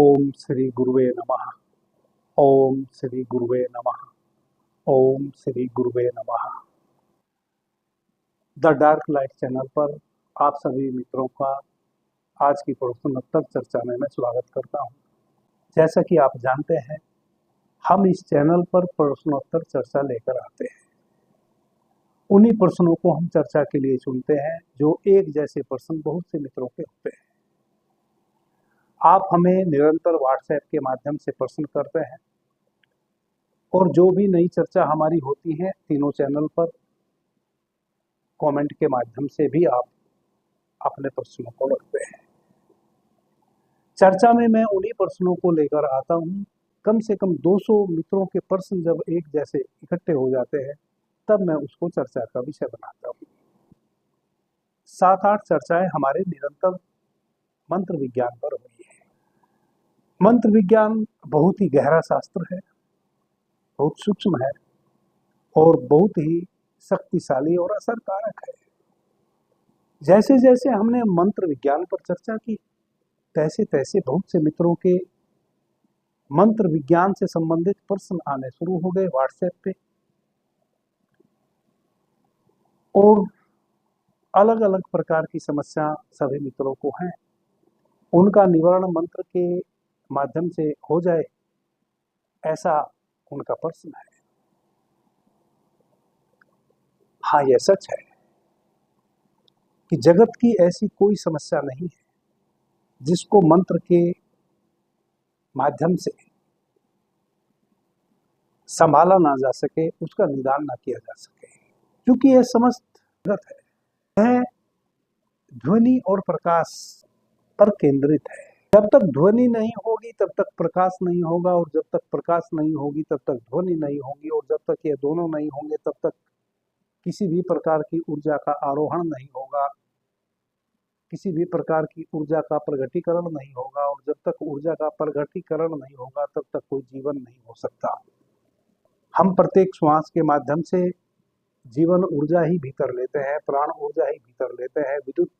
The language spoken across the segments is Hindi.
ओम श्री गुरुवे नमः। ओम श्री गुरुवे नमः। ओम श्री गुरुवे नमः। द डार्क लाइट चैनल पर आप सभी मित्रों का आज की प्रश्नोत्तर चर्चा में मैं स्वागत करता हूं। जैसा कि आप जानते हैं, हम इस चैनल पर प्रश्नोत्तर चर्चा लेकर आते हैं। उन्हीं प्रश्नों को हम चर्चा के लिए चुनते हैं जो एक जैसे प्रश्न बहुत से मित्रों के होते हैं। आप हमें निरंतर व्हाट्सएप के माध्यम से प्रश्न करते हैं और जो भी नई चर्चा हमारी होती है तीनों चैनल पर कमेंट के माध्यम से भी आप अपने प्रश्नों को रखते हैं। चर्चा में मैं उन्हीं प्रश्नों को लेकर आता हूं। कम से कम 200 मित्रों के प्रश्न जब एक जैसे इकट्ठे हो जाते हैं तब मैं उसको चर्चा का विषय बनाता हूं। 7-8 चर्चाएं हमारे निरंतर मंत्र विज्ञान पर हुई है। मंत्र विज्ञान बहुत ही गहरा शास्त्र है, बहुत सूक्ष्म है और बहुत ही शक्तिशाली और असरकारक है। जैसे जैसे हमने मंत्र विज्ञान पर चर्चा की तैसे तैसे बहुत से मित्रों के मंत्र विज्ञान से संबंधित प्रश्न आने शुरू हो गए व्हाट्सएप पे, और अलग अलग प्रकार की समस्या सभी मित्रों को है। उनका निवारण मंत्र के माध्यम से हो जाए, ऐसा उनका प्रश्न है। हाँ, यह सच है कि जगत की ऐसी कोई समस्या नहीं है जिसको मंत्र के माध्यम से संभाला ना जा सके, उसका निदान ना किया जा सके, क्योंकि यह समस्त जगत है, यह ध्वनि और प्रकाश पर केंद्रित है। जब तक ध्वनि नहीं होगी तब तक प्रकाश नहीं होगा, और जब तक प्रकाश नहीं होगी तब तक ध्वनि नहीं होगी, और जब तक ये दोनों नहीं होंगे तब तक किसी भी प्रकार की ऊर्जा का आरोहण नहीं होगा, किसी भी प्रकार की ऊर्जा का प्रगटीकरण नहीं होगा, और जब तक ऊर्जा का प्रगटीकरण नहीं होगा तब तक कोई जीवन नहीं हो सकता। हम प्रत्येक श्वास के माध्यम से जीवन ऊर्जा ही भीतर लेते हैं, प्राण ऊर्जा ही भीतर लेते हैं, विद्युत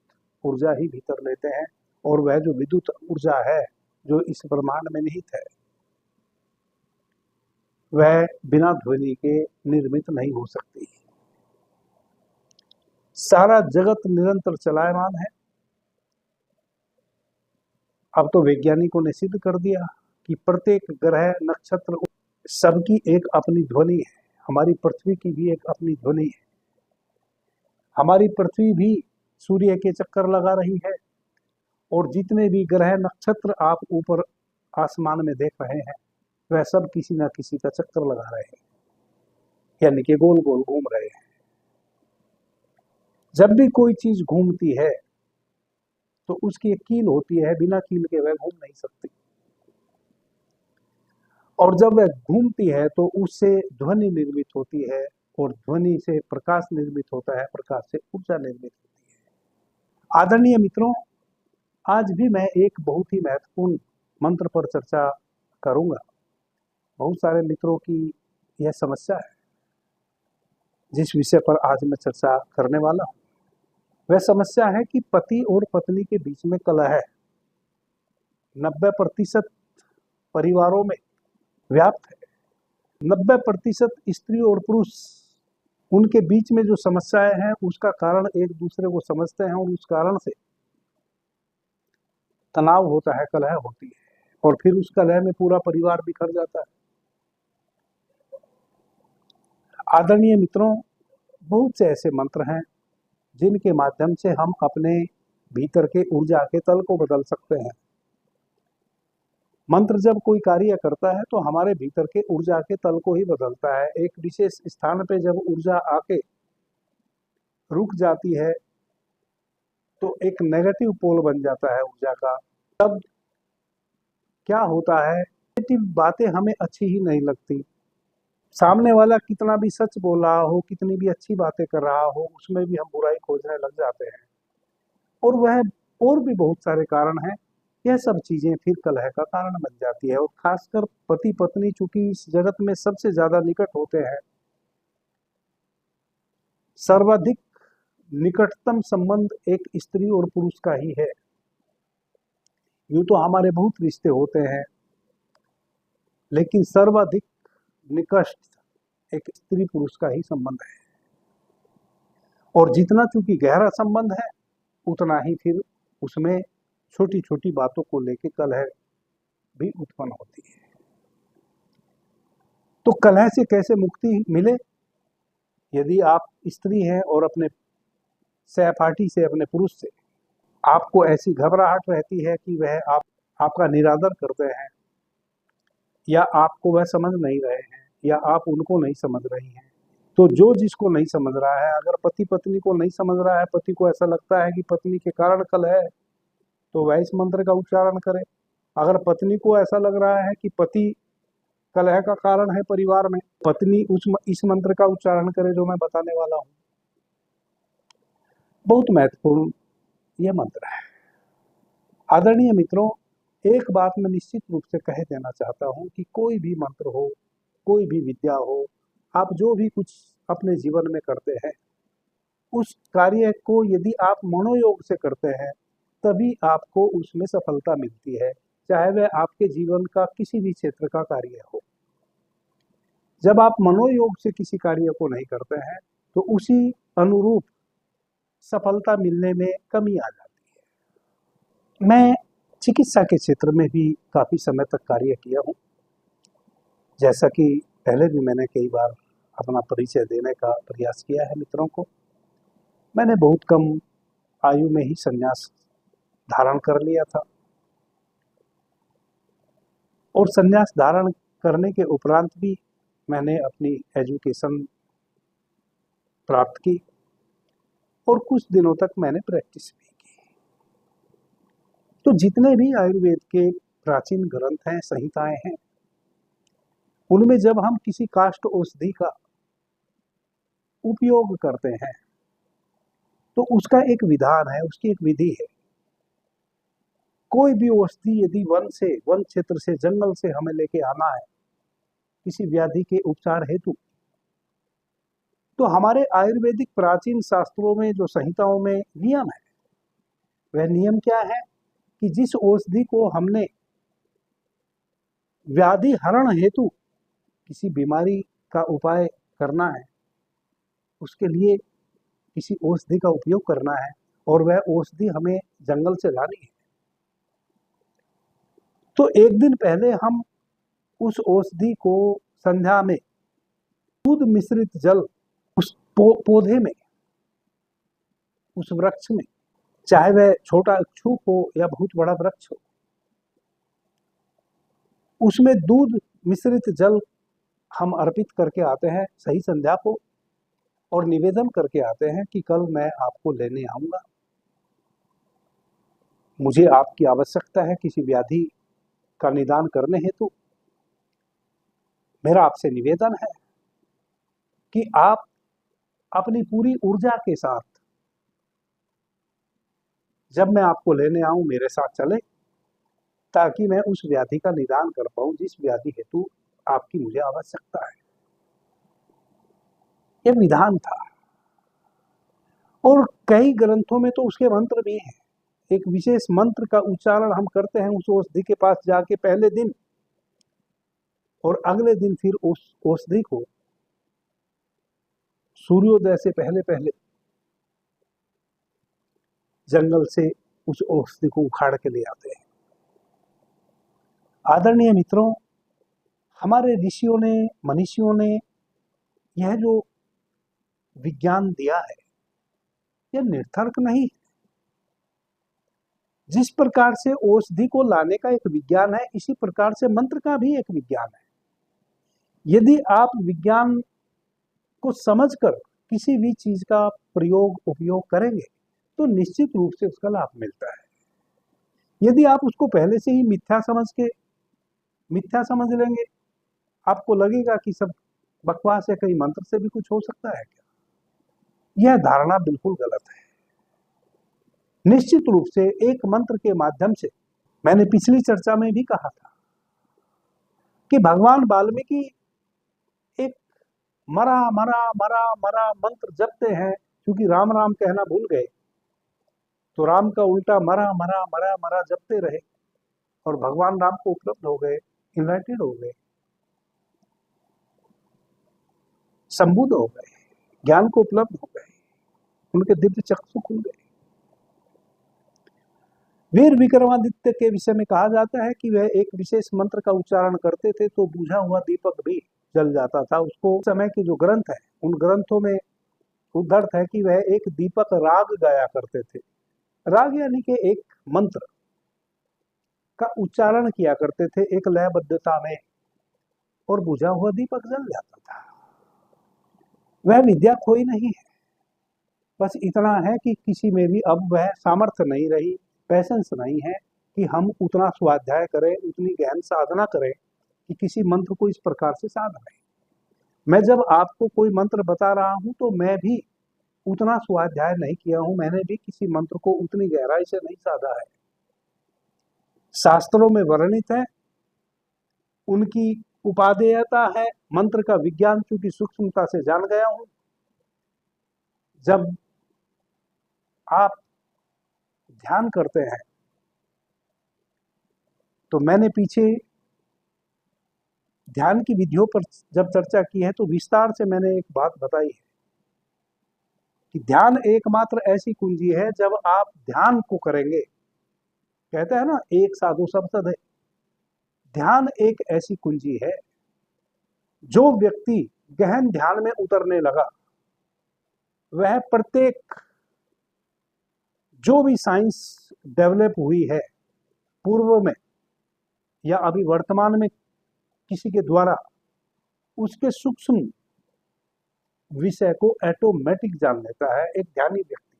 ऊर्जा ही भीतर लेते हैं, और वह जो विद्युत ऊर्जा है जो इस ब्रह्मांड में निहित है वह बिना ध्वनि के निर्मित नहीं हो सकती। सारा जगत निरंतर चलायमान है। अब तो वैज्ञानिकों ने सिद्ध कर दिया कि प्रत्येक ग्रह नक्षत्र सबकी एक अपनी ध्वनि है। हमारी पृथ्वी की भी एक अपनी ध्वनि है। हमारी पृथ्वी भी सूर्य के चक्कर लगा रही है, और जितने भी ग्रह नक्षत्र आप ऊपर आसमान में देख रहे हैं वह सब किसी न किसी का चक्कर लगा रहे हैं, यानी कि गोल गोल घूम रहे हैं। जब भी कोई चीज घूमती है तो उसकी एक कील होती है, बिना कील के वह घूम नहीं सकती, और जब वह घूमती है तो उससे ध्वनि निर्मित होती है, और ध्वनि से प्रकाश निर्मित होता है, प्रकाश से ऊर्जा निर्मित होती है। आदरणीय मित्रों, आज भी मैं एक बहुत ही महत्वपूर्ण मंत्र पर चर्चा करूंगा। बहुत सारे मित्रों की यह समस्या है जिस विषय पर आज मैं चर्चा करने वाला हूं। वह समस्या है कि पति और पत्नी के बीच में कलह है। 90% परिवारों में व्याप्त है। 90% स्त्री और पुरुष उनके बीच में जो समस्याएं हैं उसका कारण एक दूसरे को समझते हैं, और उस कारण से तनाव होता है, कलह होती है, और फिर उस कलह में पूरा परिवार बिखर जाता है। आदरणीय मित्रों, बहुत से ऐसे मंत्र हैं जिनके माध्यम से हम अपने भीतर के ऊर्जा के तल को बदल सकते हैं। मंत्र जब कोई कार्य करता है तो हमारे भीतर के ऊर्जा के तल को ही बदलता है। एक विशेष स्थान पे जब ऊर्जा आके रुक जाती है तो एक नेगेटिव पोल बन जाता है ऊर्जा का। तब क्या होता है, नेगेटिव बातें हमें अच्छी ही नहीं लगती। सामने वाला कितना भी सच बोल रहा हो, कितनी भी अच्छी बातें कर रहा हो, उसमें भी हम बुराई खोजने लग जाते हैं, और वह और भी बहुत सारे कारण हैं। यह सब चीजें फिर कलह का कारण बन जाती है, और खासकर पति पत्नी चूंकि इस जगत में सबसे ज्यादा निकट होते हैं, सर्वाधिक निकटतम संबंध एक स्त्री और पुरुष का ही है। यूं तो हमारे बहुत रिश्ते होते हैं, लेकिन सर्वाधिक निकट एक स्त्री पुरुष का ही संबंध है। और जितना चूंकि गहरा संबंध है, उतना ही फिर उसमें छोटी छोटी बातों को लेकर कलह भी उत्पन्न होती है। तो कलह से कैसे मुक्ति मिले? यदि आप स्त्री हैं और अपने सहपाठी से, अपने पुरुष से आपको ऐसी घबराहट रहती है कि वह आपका निरादर करते हैं, या आपको वह समझ नहीं रहे हैं, या आप उनको नहीं समझ रही हैं, तो जो जिसको नहीं समझ रहा है, अगर पति पत्नी को नहीं समझ रहा है, पति को ऐसा लगता है कि पत्नी के कारण कलह है, तो वह इस मंत्र का उच्चारण करे। अगर पत्नी को ऐसा लग रहा है कि पति कलह का कारण है परिवार में, पत्नी इस मंत्र का उच्चारण करे जो मैं बताने वाला हूं। बहुत महत्वपूर्ण यह मंत्र है। आदरणीय मित्रों, एक बात मैं निश्चित रूप से कह देना चाहता हूं कि कोई भी मंत्र हो, कोई भी विद्या हो, आप जो भी कुछ अपने जीवन में करते हैं, उस कार्य को यदि आप मनोयोग से करते हैं, तभी आपको उसमें सफलता मिलती है, चाहे वह आपके जीवन का किसी भी क्षेत्र का कार्य हो। जब आप मनोयोग से किसी कार्य को नहीं करते हैं, तो उसी अनुरूप सफलता मिलने में कमी आ जाती है। मैं चिकित्सा के क्षेत्र में भी काफी समय तक कार्य किया हूँ। जैसा कि पहले भी मैंने कई बार अपना परिचय देने का प्रयास किया है मित्रों को, मैंने बहुत कम आयु में ही संन्यास धारण कर लिया था, और संन्यास धारण करने के उपरांत भी मैंने अपनी एजुकेशन प्राप्त की, और कुछ दिनों तक मैंने प्रैक्टिस भी की। तो जितने भी आयुर्वेद के प्राचीन ग्रंथ हैं, संहिताएं हैं, उनमें जब हम किसी काष्ठ औषधि का उपयोग करते हैं, तो उसका एक विधान है, उसकी एक विधि है। कोई भी औषधि यदि वन क्षेत्र से, जंगल से हमें लेके आना है किसी व्याधि के उपचार हेतु, तो हमारे आयुर्वेदिक प्राचीन शास्त्रों में जो संहिताओं में नियम है, वह नियम क्या है कि जिस औषधि को हमने व्याधि हरण हेतु किसी बीमारी का उपाय करना है, उसके लिए किसी औषधि का उपयोग करना है, और वह औषधि हमें जंगल से लानी है, तो एक दिन पहले हम उस औषधि को संध्या में दूध मिश्रित जल उस पौधे में, उस वृक्ष में, चाहे वह छोटा इच्छुक हो या बहुत बड़ा वृक्ष हो, उसमें दूध मिश्रित जल हम अर्पित करके आते हैं सही संध्या को, और निवेदन करके आते हैं कि कल मैं आपको लेने आऊंगा, मुझे आपकी आवश्यकता है किसी व्याधि का निदान करने हेतु। मेरा आपसे निवेदन है कि आप अपनी पूरी ऊर्जा के साथ जब मैं आपको लेने आऊं मेरे साथ चले, ताकि मैं उस व्याधि का निदान कर पाऊं जिस व्याधि हेतु आपकी मुझे आवश्यकता है। यह विधान था, और कई ग्रंथों में तो उसके मंत्र भी हैं। एक विशेष मंत्र का उच्चारण हम करते हैं उस औषधि के पास जाके पहले दिन, और अगले दिन फिर उस औषधि को सूर्योदय से पहले पहले जंगल से उस औषधि को उखाड़ के ले आते हैं। आदरणीय मित्रों, हमारे ऋषियों ने, मनीषियों ने यह जो विज्ञान दिया है, यह निरर्थक नहीं। जिस प्रकार से औषधि को लाने का एक विज्ञान है, इसी प्रकार से मंत्र का भी एक विज्ञान है। यदि आप विज्ञान को समझकर किसी भी चीज का प्रयोग उपयोग करेंगे, तो निश्चित रूप से उसका लाभ मिलता है। यदि आप उसको पहले से ही मिथ्या समझ लेंगे, आपको लगेगा कि सब बकवास है, कहीं मंत्र से भी कुछ हो सकता है क्या, यह धारणा बिल्कुल गलत है। निश्चित रूप से एक मंत्र के माध्यम से, मैंने पिछली चर्चा में भी कहा था कि भगवान वाल्मीकि एक मरा मरा मरा मरा मंत्र जपते हैं, क्योंकि राम राम कहना भूल गए, तो राम का उल्टा मरा मरा मरा मरा जपते रहे, और भगवान राम को उपलब्ध हो गए, इनलाइटेड हो गए, संबुद्ध हो गए, ज्ञान को उपलब्ध हो गए, उनके दिव्य चक्षु खुल गए। वीर विक्रमादित्य के विषय में कहा जाता है कि वह एक विशेष मंत्र का उच्चारण करते थे तो बुझा हुआ दीपक भी जल जाता था। उसको समय के जो ग्रंथ है उन ग्रंथों में उद्धृत है कि वह एक दीपक राग गाया करते थे। राग यानी कि एक मंत्र का उच्चारण किया करते थे एक लयबद्धता में, और बुझा हुआ दीपक जल जाता था। वह विद्या खोई नहीं है, बस इतना है कि किसी में भी अब वह सामर्थ्य नहीं रही, पैसेंस नहीं है कि हम उतना स्वाध्याय करें, उतनी गहन साधना करें कि किसी मंत्र को इस प्रकार से साध लें। मैं जब आपको कोई मंत्र बता रहा हूं तो मैं भी उतना स्वाध्याय नहीं किया हूं, मैंने भी किसी मंत्र को उतनी गहराई से नहीं साधा है। शास्त्रों में वर्णित है, उनकी उपादेयता है, मंत्र का विज्ञान चूंकि सूक्ष्मता से जान गया हूं। जब आप ध्यान करते हैं तो मैंने पीछे ध्यान की विधियों पर जब चर्चा की है तो विस्तार से मैंने एक बात बताई है कि ध्यान एकमात्र ऐसी कुंजी है, जब आप ध्यान को करेंगे, कहते हैं ना एक साधु सब सद है, ध्यान एक ऐसी कुंजी है, जो व्यक्ति गहन ध्यान में उतरने लगा वह प्रत्येक जो भी साइंस डेवलप हुई है पूर्व में या अभी वर्तमान में किसी के द्वारा, उसके सूक्ष्म विषय को ऑटोमेटिक जान लेता है एक ध्यानी व्यक्ति।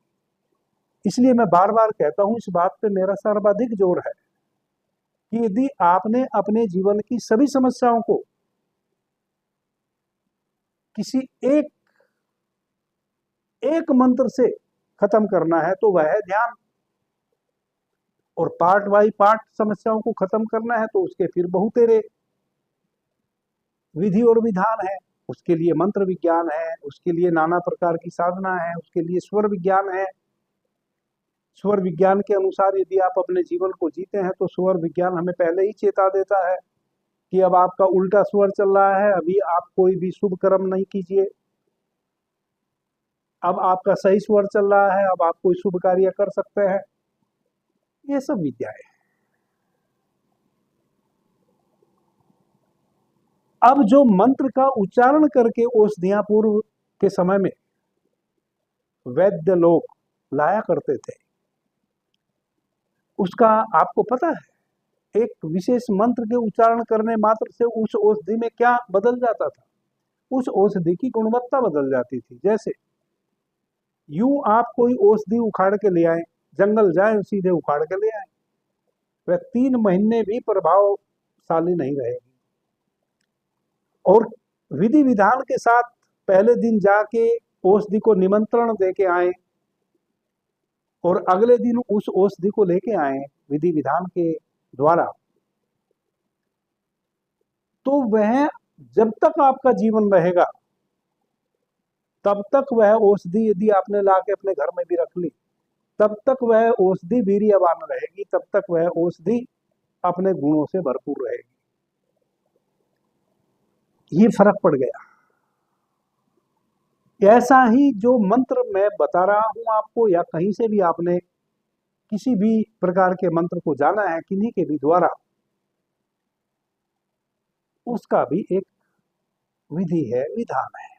इसलिए मैं बार बार कहता हूं, इस बात पे मेरा सर्वाधिक जोर है कि यदि आपने अपने जीवन की सभी समस्याओं को किसी एक मंत्र से खत्म करना है तो वह है ध्यान, और पार्ट बाई पार्ट समस्याओं को खत्म करना है तो उसके फिर बहुतेरे विधि और विधान है। उसके लिए मंत्र विज्ञान है, उसके लिए नाना प्रकार की साधना है, उसके लिए स्वर विज्ञान है। स्वर विज्ञान के अनुसार यदि आप अपने जीवन को जीते हैं तो स्वर विज्ञान हमें पहले ही चेता देता है कि अब आपका उल्टा स्वर चल रहा है, अभी आप कोई भी शुभ कर्म नहीं कीजिए, अब आपका सही स्वर चल रहा है, अब आप कोई शुभ कार्य कर सकते हैं। ये सब विद्या है। अब जो मंत्र का उच्चारण करके औषधियां पूर्व के समय में वैद्य लोग लाया करते थे, उसका आपको पता है एक विशेष मंत्र के उच्चारण करने मात्र से उस औषधि में क्या बदल जाता था? उस औषधि की गुणवत्ता बदल जाती थी। जैसे यूं आप कोई औषधि उखाड़ के ले आए, जंगल जाए सीधे उखाड़ के ले आए, वह 3 महीने भी प्रभावशाली नहीं रहेगी। और विधि विधान के साथ पहले दिन जाके औषधि को निमंत्रण दे के आए और अगले दिन उस औषधि को लेके आए विधि विधान के द्वारा, तो वह जब तक आपका जीवन रहेगा तब तक वह औषधि यदि आपने लाके अपने घर में भी रख ली, तब तक वह औषधि वीर्यवान रहेगी, तब तक वह औषधि अपने गुणों से भरपूर रहेगी। ये फर्क पड़ गया। ऐसा ही जो मंत्र मैं बता रहा हूं आपको, या कहीं से भी आपने किसी भी प्रकार के मंत्र को जाना है किन्हीं के भी द्वारा, उसका भी एक विधि है, विधान है।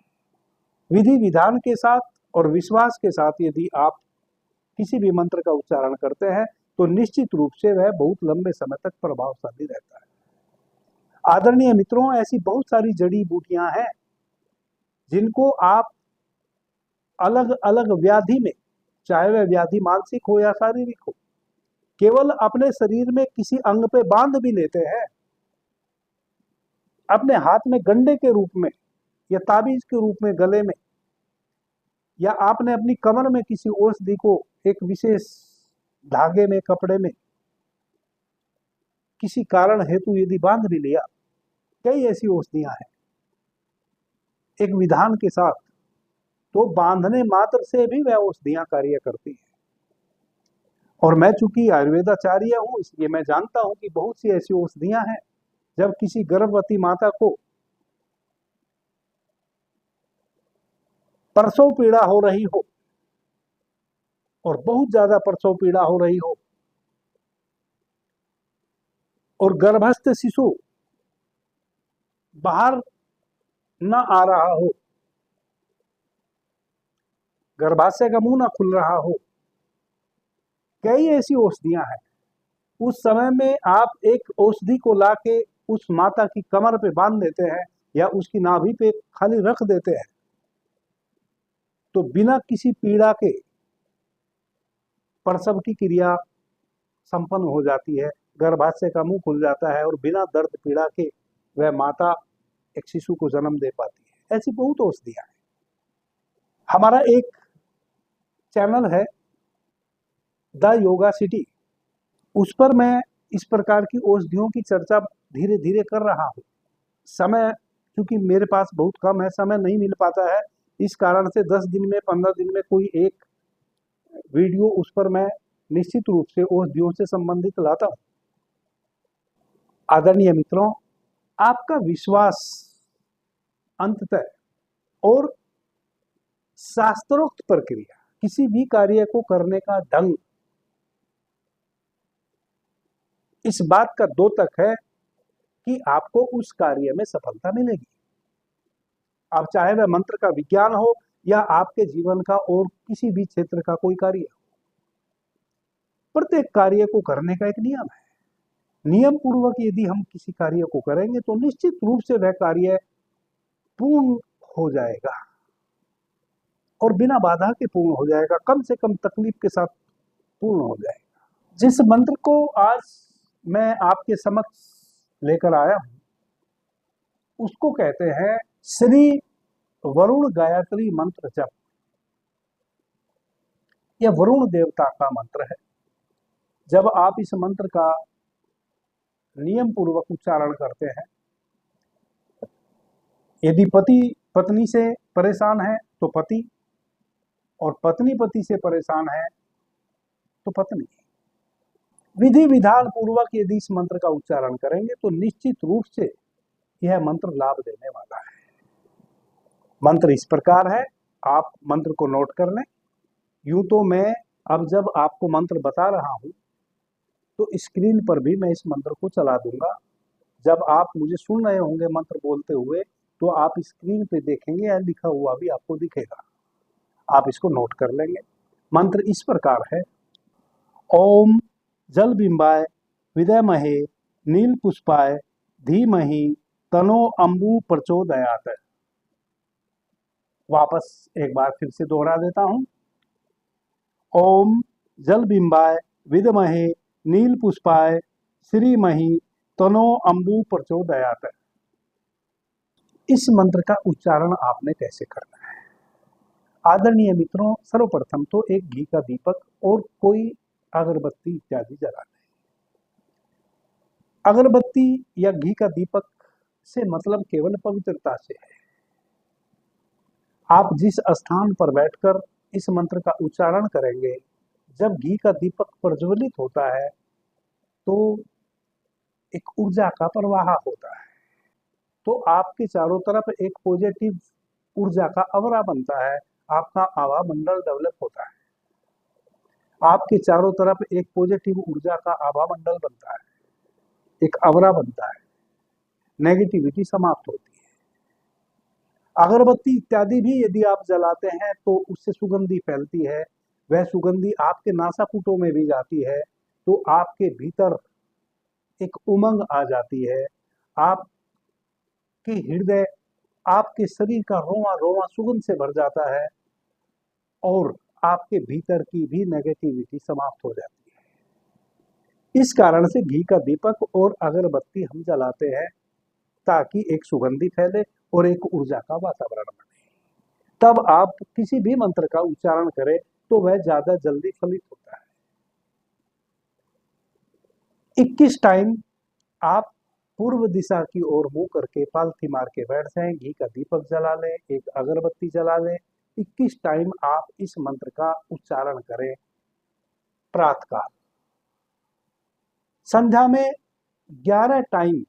विधि विधान के साथ और विश्वास के साथ यदि आप किसी भी मंत्र का उच्चारण करते हैं तो निश्चित रूप से वह बहुत लंबे समय तक प्रभावशाली रहता है। आदरणीय मित्रों, ऐसी बहुत सारी जड़ी बूटियां हैं जिनको आप अलग अलग व्याधि में, चाहे वह व्याधि मानसिक हो या शारीरिक हो, केवल अपने शरीर में किसी अंग पे बांध भी लेते हैं, अपने हाथ में गंडे के रूप में या ताबीज के रूप में गले में, या आपने अपनी कमर में किसी औषधि को एक विशेष धागे में, कपड़े में किसी कारण हेतु यदि बांध भी लिया, कई ऐसी औषधियां हैं एक विधान के साथ, तो बांधने मात्र से भी वह औषधियां कार्य करती हैं। और मैं चूंकि आयुर्वेदाचार्य हूं, इसलिए मैं जानता हूं कि बहुत सी ऐसी औषधियां हैं, जब किसी गर्भवती माता को प्रसव पीड़ा हो रही हो और बहुत ज्यादा प्रसव पीड़ा हो रही हो और गर्भस्थ शिशु बाहर न आ रहा हो, गर्भाशय का मुंह ना खुल रहा हो, कई ऐसी औषधियां हैं। उस समय में आप एक औषधि को लाके उस माता की कमर पे बांध देते हैं या उसकी नाभि पे खाली रख देते हैं, तो बिना किसी पीड़ा के प्रसव की क्रिया संपन्न हो जाती है, गर्भाशय का मुंह खुल जाता है और बिना दर्द पीड़ा के वह माता एक शिशु को जन्म दे पाती है। ऐसी बहुत औषधियां हैं। हमारा एक चैनल है द योगा सिटी, उस पर मैं इस प्रकार की औषधियों की चर्चा धीरे धीरे कर रहा हूँ। समय क्योंकि मेरे पास बहुत कम है, समय नहीं मिल पाता है, इस कारण से 10 दिन में 15 दिन में कोई एक वीडियो उस पर मैं निश्चित रूप से औषधियों से संबंधित लाता हूँ। आदरणीय मित्रों, आपका विश्वास अंततः और शास्त्रोक्त प्रक्रिया, किसी भी कार्य को करने का ढंग, इस बात का द्योतक है कि आपको उस कार्य में सफलता मिलेगी। आप चाहे वह मंत्र का विज्ञान हो या आपके जीवन का और किसी भी क्षेत्र का कोई कार्य हो, प्रत्येक कार्य को करने का एक नियम है। नियम पूर्वक यदि हम किसी कार्य को करेंगे तो निश्चित रूप से वह कार्य पूर्ण हो जाएगा और बिना बाधा के पूर्ण हो जाएगा, कम से कम तकलीफ के साथ पूर्ण हो जाएगा। जिस मंत्र को आज मैं आपके समक्ष लेकर आया हूं, उसको कहते हैं श्री वरुण गायत्री मंत्र जप। यह वरुण देवता का मंत्र है। जब आप इस मंत्र का नियम पूर्वक उच्चारण करते हैं, यदि पति पत्नी से परेशान है तो पति, और पत्नी पति से परेशान है तो पत्नी, विधि विधान पूर्वक यदि इस मंत्र का उच्चारण करेंगे तो निश्चित रूप से यह मंत्र लाभ देने वाला है। मंत्र इस प्रकार है, आप मंत्र को नोट कर लें। यूं तो मैं अब जब आपको मंत्र बता रहा हूं तो स्क्रीन पर भी मैं इस मंत्र को चला दूंगा। जब आप मुझे सुन रहे होंगे मंत्र बोलते हुए तो आप स्क्रीन पे देखेंगे या लिखा हुआ भी आपको दिखेगा, आप इसको नोट कर लेंगे। मंत्र इस प्रकार है, ओम जल बिंबाय विदमहे नील पुष्पाय धीमहि तनो अंबु प्रचोदयात। वापस एक बार फिर से दोहरा देता हूं, ओम जल बिंबाय विदमहे नील पुष्पाय श्रीमहि तनो अंबु प्रचोदयात। इस मंत्र का उच्चारण आपने कैसे करना है? आदरणीय मित्रों, सर्वप्रथम तो एक घी का दीपक और कोई अगरबत्ती इत्यादि जला लें। अगरबत्ती या घी का दीपक से मतलब केवल पवित्रता से है। आप जिस स्थान पर बैठकर इस मंत्र का उच्चारण करेंगे, जब घी का दीपक प्रज्वलित होता है तो एक ऊर्जा का प्रवाह होता है, तो आपके चारों तरफ एक पॉजिटिव ऊर्जा का आवरा बनता है, आपका आभा मंडल डेवलप होता है। आपके चारों तरफ एक पॉजिटिव ऊर्जा का आभा मंडल बनता है, एक आवरा बनता है, नेगेटिविटी समाप्त होती है। अगरबत्ती इत्यादि भी यदि आप जलाते हैं तो उससे सुगंधी फैलती है, वह सुगंधी आपके नासापुटों में भी जाती है, तो आपके भीतर एक उमंग आ जाती है, आपके हृदय, आपके शरीर का रोआ रोआ सुगंध से भर जाता है और आपके भीतर की भी नेगेटिविटी समाप्त हो जाती है। इस कारण से घी का दीपक और अगरबत्ती हम जलाते हैं ताकि एक सुगंधी फैले और एक ऊर्जा का वातावरण बने। तब आप किसी भी मंत्र का उच्चारण करें तो वह ज्यादा जल्दी फलित होता है। 21 टाइम आप पूर्व दिशा की ओर मुंह करके पालथी मार के बैठ जाएं, घी का दीपक जला लें, एक अगरबत्ती जला लें। 21 टाइम आप इस मंत्र का उच्चारण करें प्रातःकाल, संध्या में 11 टाइम,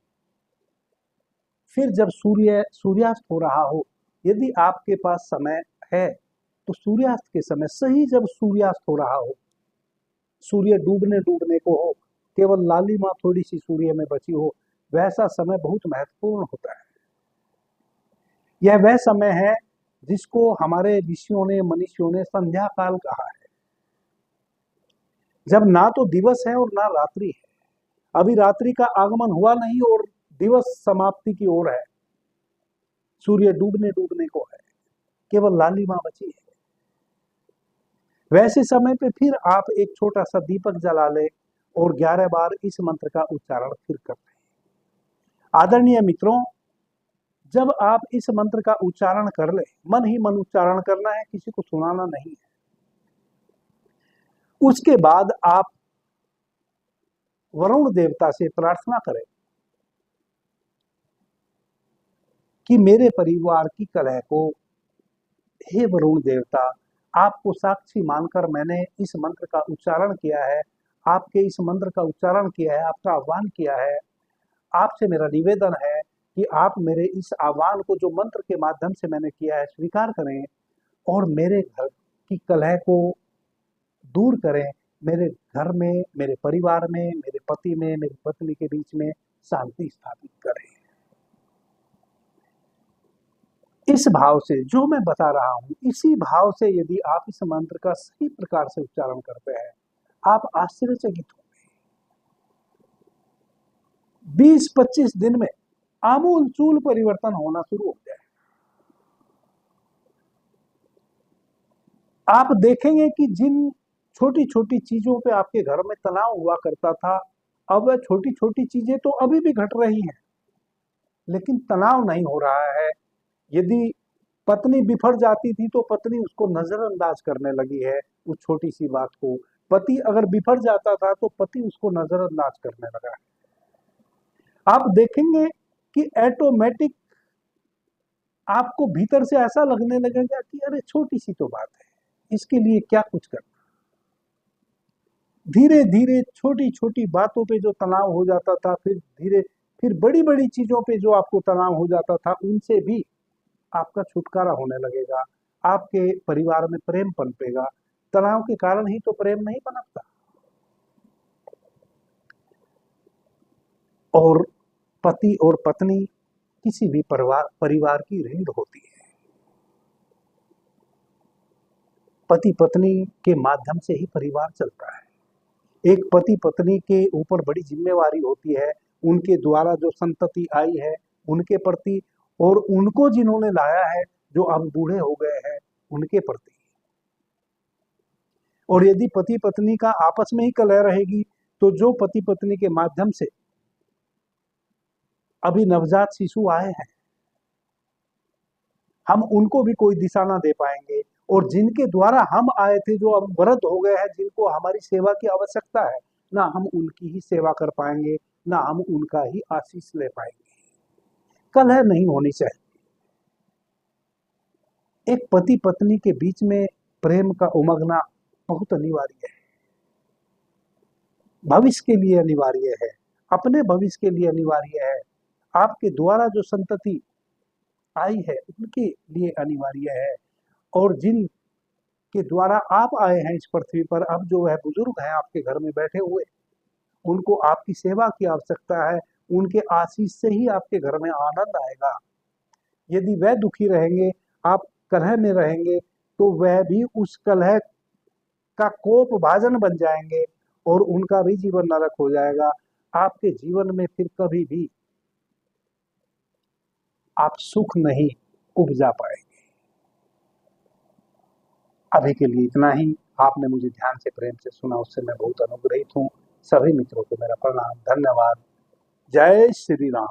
फिर जब सूर्यास्त हो रहा हो, यदि आपके पास समय है तो सूर्यास्त के समय, सही जब सूर्यास्त हो रहा हो, सूर्य डूबने को हो, केवल लालिमा थोड़ी सी सूर्य में बची हो, वैसा समय बहुत महत्वपूर्ण होता है। यह वह समय है जिसको हमारे ऋषियों ने, मनीषियों ने संध्या काल कहा है, जब ना तो दिवस है और ना रात्रि है। अभी रात्रि का आगमन हुआ नहीं और दिवस समाप्ति की ओर है, सूर्य डूबने को है, केवल लालिमा बची है। वैसे समय पे फिर आप एक छोटा सा दीपक जला ले और 11 बार इस मंत्र का उच्चारण फिर कर लें। आदरणीय मित्रों, जब आप इस मंत्र का उच्चारण कर ले, मन ही मन उच्चारण करना है, किसी को सुनाना नहीं है। उसके बाद आप वरुण देवता से प्रार्थना करें कि मेरे परिवार की कलह को, हे वरुण देवता, आपको साक्षी मानकर मैंने इस मंत्र का उच्चारण किया है, आपके इस मंत्र का उच्चारण किया है, आपका आह्वान किया है। आपसे मेरा निवेदन है कि आप मेरे इस आह्वान को, जो मंत्र के माध्यम से मैंने किया है, स्वीकार करें और मेरे घर की कलह को दूर करें। मेरे घर में, मेरे परिवार में, मेरे पति में, मेरी पत्नी के बीच में शांति स्थापित करें। इस भाव से, जो मैं बता रहा हूं, इसी भाव से यदि आप इस मंत्र का सही प्रकार से उच्चारण करते हैं, आप आश्चर्यचकित होंगे। 20-25 दिन में आमूल चूल परिवर्तन होना शुरू हो जाए। आप देखेंगे कि जिन छोटी छोटी चीजों पे आपके घर में तनाव हुआ करता था, अब वह छोटी छोटी चीजें तो अभी भी घट रही हैं, लेकिन तनाव नहीं हो रहा है। यदि पत्नी बिफर जाती थी तो पत्नी उसको नजरअंदाज करने लगी है, उस छोटी सी बात को। पति अगर बिफर जाता था तो पति उसको नजरअंदाज करने लगा है। आप देखेंगे कि ऑटोमेटिक आपको भीतर से ऐसा लगने लगेगा कि अरे छोटी सी तो बात है, इसके लिए क्या कुछ करना। धीरे धीरे छोटी छोटी बातों पे जो तनाव हो जाता था, फिर बड़ी बड़ी चीजों पे जो आपको तनाव हो जाता था, उनसे भी आपका छुटकारा होने लगेगा। आपके परिवार में प्रेम पनपेगा। तनाव के कारण ही तो प्रेम नहीं पनपता। और पति और पत्नी किसी भी परिवार की रीढ़ होती है। पति पत्नी के माध्यम से ही परिवार चलता है। एक पति पत्नी के ऊपर बड़ी जिम्मेवारी होती है, उनके द्वारा जो संतति आई है उनके प्रति, और उनको जिन्होंने लाया है, जो अब बूढ़े हो गए हैं, उनके प्रति। और यदि पति पत्नी का आपस में ही कलह रहेगी तो जो पति पत्नी के माध्यम से अभी नवजात शिशु आए हैं, हम उनको भी कोई दिशा ना दे पाएंगे। और जिनके द्वारा हम आए थे, जो अब वृद्ध हो गए हैं, जिनको हमारी सेवा की आवश्यकता है, ना हम उनकी ही सेवा कर पाएंगे, ना हम उनका ही आशीष ले पाएंगे। कलह नहीं होनी चाहिए। एक पति पत्नी के बीच में प्रेम का उमगना बहुत अनिवार्य है, भविष्य के लिए अनिवार्य है, अपने भविष्य के लिए अनिवार्य है, आपके द्वारा जो संतति आई है उनके लिए अनिवार्य है। और जिन के द्वारा आप आए हैं इस पृथ्वी पर, अब जो है बुजुर्ग हैं आपके घर में बैठे हुए, उनको आपकी सेवा की आवश्यकता है। उनके आशीष से ही आपके घर में आनंद आएगा। यदि वह दुखी रहेंगे, आप कलह में रहेंगे, तो वह भी उस कलह का कोप भाजन बन जाएंगे और उनका भी जीवन नरक हो जाएगा। आपके जीवन में फिर कभी भी आप सुख नहीं उपजा पाएंगे। अभी के लिए इतना ही। आपने मुझे ध्यान से, प्रेम से सुना, उससे मैं बहुत अनुग्रहित हूँ। सभी मित्रों को मेरा प्रणाम, धन्यवाद। जय श्री राम।